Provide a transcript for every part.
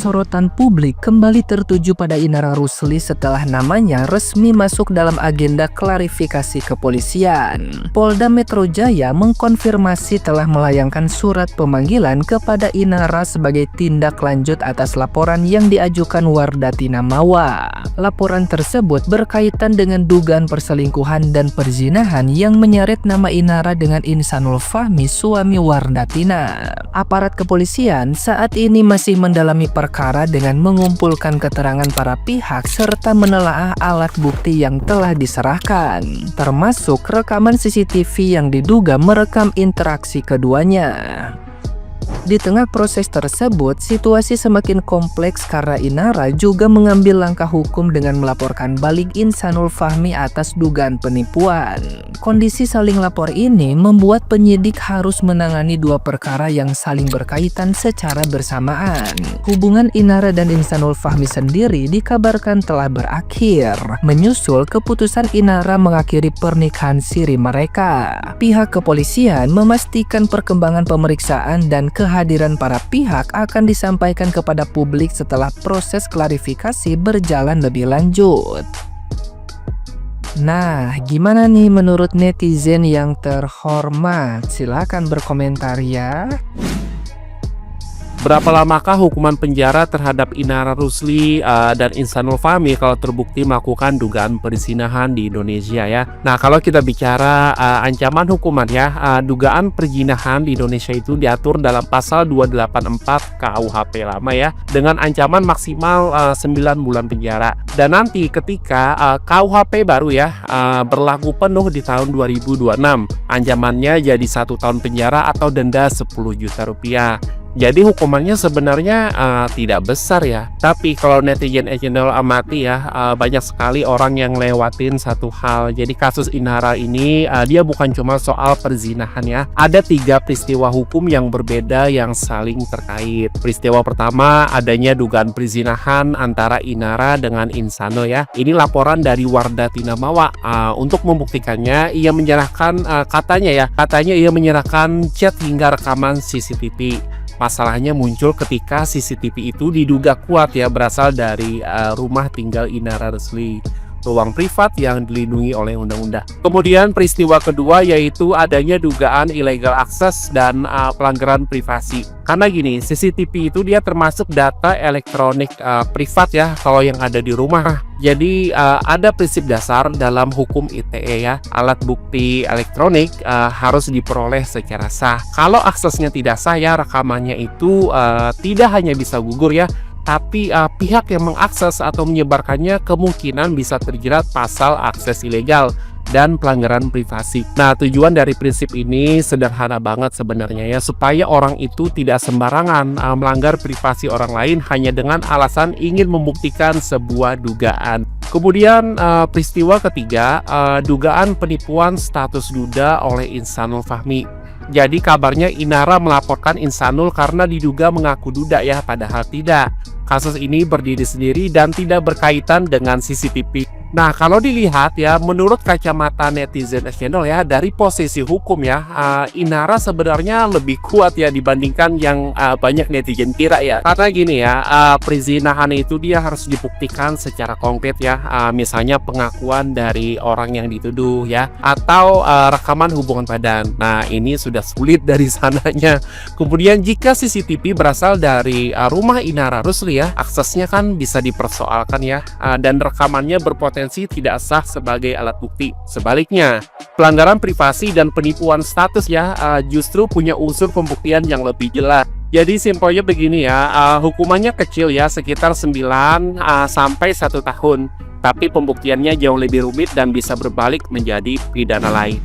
sorotan publik kembali tertuju pada Inara Rusli setelah namanya resmi masuk dalam agenda klarifikasi kepolisian. Polda Metro Jaya mengkonfirmasi telah melayangkan surat pemanggilan kepada Inara sebagai tindak lanjut atas laporan yang diajukan Wardati Namawa. Laporan tersebut berkaitan dengan dugaan perselingkuhan dan perzinahan yang menyeret nama Inara dengan Insanul Fahmi, suami Wardatina. Aparat kepolisian saat ini masih mendalami perkara dengan mengumpulkan keterangan para pihak serta menelaah alat bukti yang telah diserahkan, termasuk rekaman CCTV yang diduga merekam interaksi keduanya. Di tengah proses tersebut, situasi semakin kompleks karena Inara juga mengambil langkah hukum dengan melaporkan balik Insanul Fahmi atas dugaan penipuan. Kondisi saling lapor ini membuat penyidik harus menangani dua perkara yang saling berkaitan secara bersamaan. Hubungan Inara dan Insanul Fahmi sendiri dikabarkan telah berakhir, menyusul keputusan Inara mengakhiri pernikahan siri mereka. Pihak kepolisian memastikan perkembangan pemeriksaan dan kehadiran para pihak akan disampaikan kepada publik setelah proses klarifikasi berjalan lebih lanjut. Nah, gimana nih menurut netizen yang terhormat? Silahkan berkomentar ya. Berapa lamakah hukuman penjara terhadap Inara Rusli dan Insanul Fahmi kalau terbukti melakukan dugaan perzinahan di Indonesia ya? Nah, kalau kita bicara ancaman hukuman ya, dugaan perzinahan di Indonesia itu diatur dalam pasal 284 KUHP lama ya, dengan ancaman maksimal 9 bulan penjara. Dan nanti ketika KUHP baru ya berlaku penuh di tahun 2026, ancamannya jadi 1 tahun penjara atau denda 10 juta rupiah. Jadi hukumannya sebenarnya tidak besar ya. Tapi kalau netizen channel amati ya, banyak sekali orang yang lewatin satu hal. Jadi kasus Inara ini dia bukan cuma soal perzinahan ya. Ada 3 peristiwa hukum yang berbeda yang saling terkait. Peristiwa pertama adanya dugaan perzinahan antara Inara dengan Insano ya. Ini laporan dari Wardati Namawa. Untuk membuktikannya ia menyerahkan katanya ia menyerahkan chat hingga rekaman CCTV. Masalahnya muncul ketika CCTV itu diduga kuat ya berasal dari rumah tinggal Inara Rusli, ruang privat yang dilindungi oleh undang-undang. Kemudian peristiwa kedua yaitu adanya dugaan illegal access dan pelanggaran privasi. Karena gini, CCTV itu dia termasuk data elektronik privat ya kalau yang ada di rumah. Jadi ada prinsip dasar dalam hukum ITE ya, alat bukti elektronik harus diperoleh secara sah. Kalau aksesnya tidak sah ya, rekamannya itu tidak hanya bisa gugur ya, tapi pihak yang mengakses atau menyebarkannya kemungkinan bisa terjerat pasal akses ilegal dan pelanggaran privasi. Nah, tujuan dari prinsip ini sederhana banget sebenarnya ya, supaya orang itu tidak sembarangan melanggar privasi orang lain hanya dengan alasan ingin membuktikan sebuah dugaan. Kemudian peristiwa ketiga, dugaan penipuan status duda oleh Insanul Fahmi. Jadi kabarnya Inara melaporkan Insanul karena diduga mengaku duda ya, padahal tidak. Kasus ini berdiri sendiri dan tidak berkaitan dengan CCTV. Nah, kalau dilihat ya, menurut kacamata netizen channel ya, dari posisi hukum ya, Inara sebenarnya lebih kuat ya dibandingkan yang banyak netizen kira ya. Karena gini ya, perzinahan itu dia harus dibuktikan secara konkret ya, misalnya pengakuan dari orang yang dituduh ya, atau rekaman hubungan badan. Nah, ini sudah sulit dari sananya. Kemudian jika CCTV berasal dari rumah Inara Rusli ya, aksesnya kan bisa dipersoalkan ya, dan rekamannya berpotensi tidak sah sebagai alat bukti. Sebaliknya, pelanggaran privasi dan penipuan status ya justru punya unsur pembuktian yang lebih jelas. Jadi simpelnya begini ya, hukumannya kecil ya, sekitar 9 sampai 1 tahun. Tapi pembuktiannya jauh lebih rumit dan bisa berbalik menjadi pidana lain.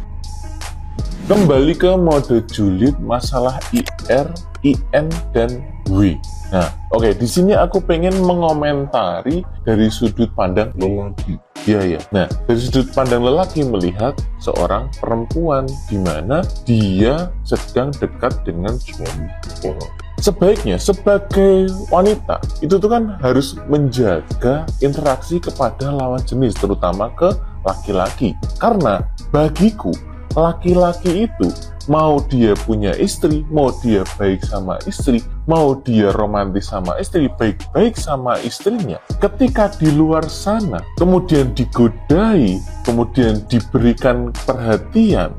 Kembali ke mode julid masalah IR, IN, dan W. Nah, oke, di sini aku pengen mengomentari dari sudut pandang lelaki. Iya. Nah, dari sudut pandang lelaki melihat seorang perempuan di mana dia sedang dekat dengan suami orang. Sebaiknya sebagai wanita itu tuh kan harus menjaga interaksi kepada lawan jenis, terutama ke laki-laki. Karena bagiku laki-laki itu mau dia punya istri, mau dia baik sama istri, mau dia romantis sama istri, baik-baik sama istrinya, ketika di luar sana kemudian digodai, kemudian diberikan perhatian,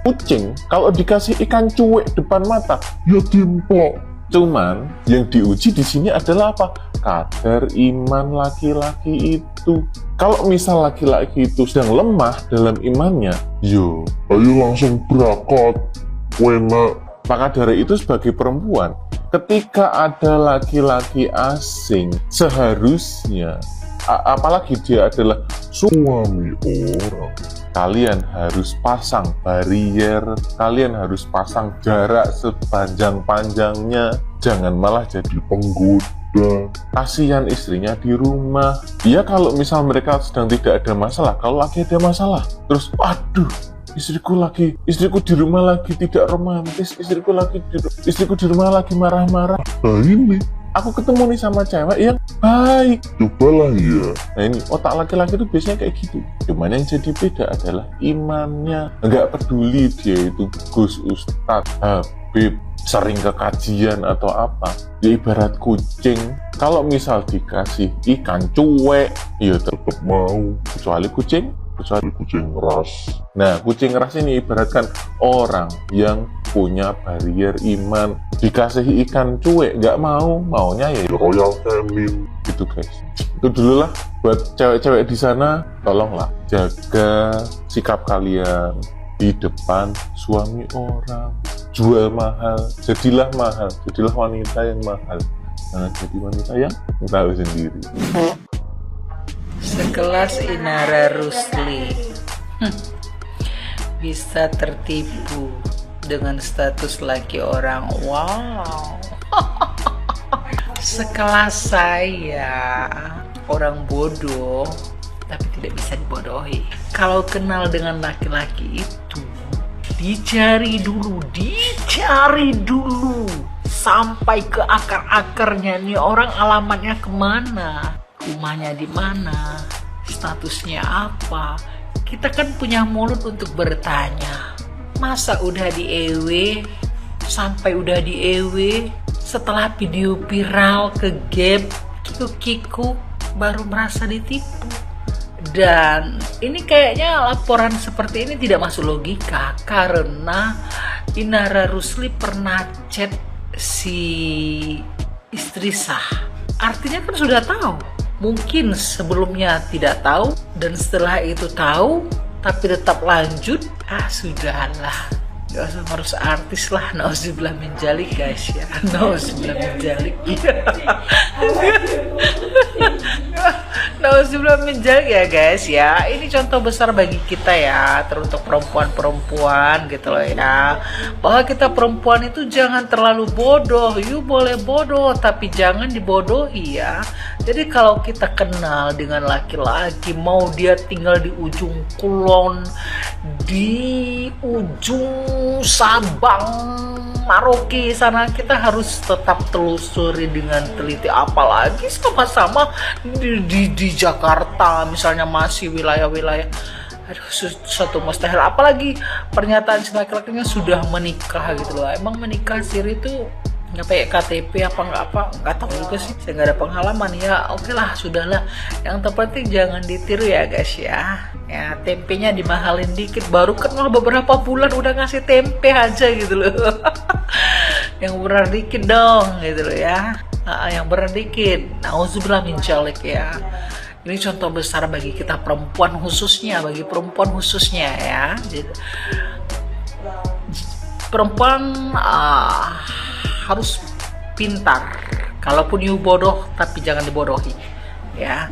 kucing kalau dikasih ikan cuek depan mata, ya dimplok. Cuman yang diuji di sini adalah apa? Kadar iman laki-laki itu. Kalau misal laki-laki itu sedang lemah dalam imannya, ayo langsung berangkat, enak. Maka dari itu sebagai perempuan, ketika ada laki-laki asing, seharusnya, apalagi dia adalah suami orang, kalian harus pasang barier, kalian harus pasang jarak sepanjang-panjangnya, jangan malah jadi penggoda. Kasihan istrinya di rumah. Ya kalau misal mereka sedang tidak ada masalah, kalau lagi ada masalah, terus aduh, istriku di rumah lagi tidak romantis, istriku di rumah lagi marah-marah. Nah ini, aku ketemu nih sama cewek yang baik. Cobalah ya. Nah ini, otak laki-laki itu biasanya kayak gitu. Cuman yang jadi beda adalah imannya. Nggak peduli dia itu Gus Ustadz, Habib, sering ke kajian atau apa. Ya ibarat kucing. Kalau misal dikasih ikan cuek, ya tetap mau. Kecuali kucing ras. Nah, kucing ras ini ibaratkan orang yang punya barier iman, dikasih ikan cuek nggak mau, maunya ya Royal Canin gitu guys. Itu dulu lah buat cewek-cewek di sana, tolonglah jaga sikap kalian di depan suami orang. Jual mahal, jadilah wanita yang mahal, jangan jadi wanita yang tahu sendiri. Sekelas Inara Rusli bisa tertipu dengan status laki orang. Wow. Sekelas saya, orang bodoh tapi tidak bisa dibodohi. Kalau kenal dengan laki-laki itu, dicari dulu sampai ke akar-akarnya. Nih orang alamatnya kemana, rumahnya di mana, statusnya apa. Kita kan punya mulut untuk bertanya. Masa udah di EW, sampai udah di EW, setelah video viral ke gap, kiku baru merasa ditipu. Dan ini kayaknya laporan seperti ini tidak masuk logika, karena Inara Rusli pernah chat si istri sah. Artinya kan sudah tahu. Mungkin sebelumnya tidak tahu, dan setelah itu tahu tapi tetap lanjut. Sudahlah, gak usah harus artis lah. Nauzubillah min dzalik guys ya. Nauzubillah min dzalik. Nauzubillah min dzalik ya guys ya. Ini contoh besar bagi kita ya, teruntuk perempuan-perempuan gitu loh ya, bahwa kita perempuan itu jangan terlalu bodoh. You boleh bodoh tapi jangan dibodohi ya. Jadi kalau kita kenal dengan laki-laki, mau dia tinggal di ujung Kulon, di ujung Sabang, Maroke sana, kita harus tetap telusuri dengan teliti. Apalagi sama-sama di Jakarta misalnya, masih wilayah-wilayah, suatu mustahil. Apalagi pernyataan si laki-lakinya sudah menikah gitu loh. Emang menikah siri itu nggak pakai KTP nggak tahu juga sih, saya nggak ada pengalaman ya. Oke lah, sudahlah, yang terpenting jangan ditiru ya guys ya. Tempenya dimahalin dikit, baru kenal beberapa bulan udah ngasih tempe aja gitu loh. Yang benar dikit dong gitu loh ya. Yang benar dikit. Nauzubillah min dzalik ya. Ini contoh besar bagi kita perempuan khususnya, ya. Perempuan harus pintar. Kalaupun you bodoh, tapi jangan dibodohi ya.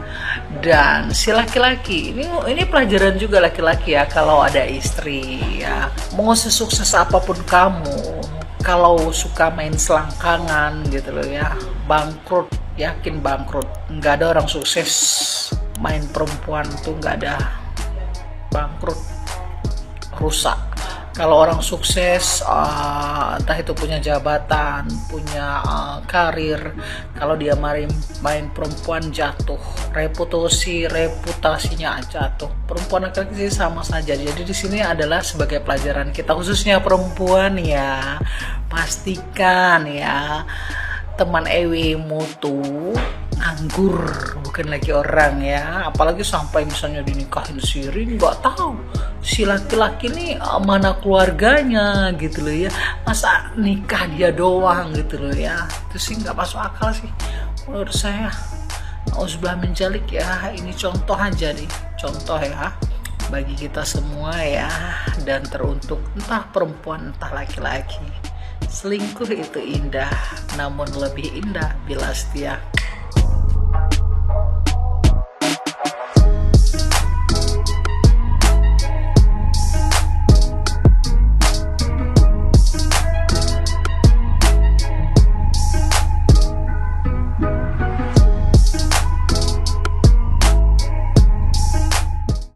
Dan si laki-laki ini pelajaran juga laki-laki ya, kalau ada istri ya, mau sesukses apapun kamu, kalau suka main selangkangan gitu loh ya, bangkrut, yakin bangkrut. Nggak ada orang sukses main perempuan tuh, nggak ada, bangkrut, rusak. Kalau orang sukses, entah itu punya jabatan, punya karir, kalau dia main perempuan jatuh, reputasinya jatuh. Perempuan laki-laki sih sama saja. Jadi di sini adalah sebagai pelajaran kita, khususnya perempuan ya, pastikan ya teman EW-mu tuh nganggur, bukan lagi orang ya. Apalagi sampai misalnya dinikahin siri, nggak tahu si laki-laki nih mana keluarganya gitu loh ya, masa nikah dia doang gitu loh ya. Itu sih nggak masuk akal sih menurut saya. Nauzubillah min dzalik ya. Ini contoh aja nih, contoh ya bagi kita semua ya, dan teruntuk entah perempuan entah laki-laki. Selingkuh itu indah, namun lebih indah bila setia.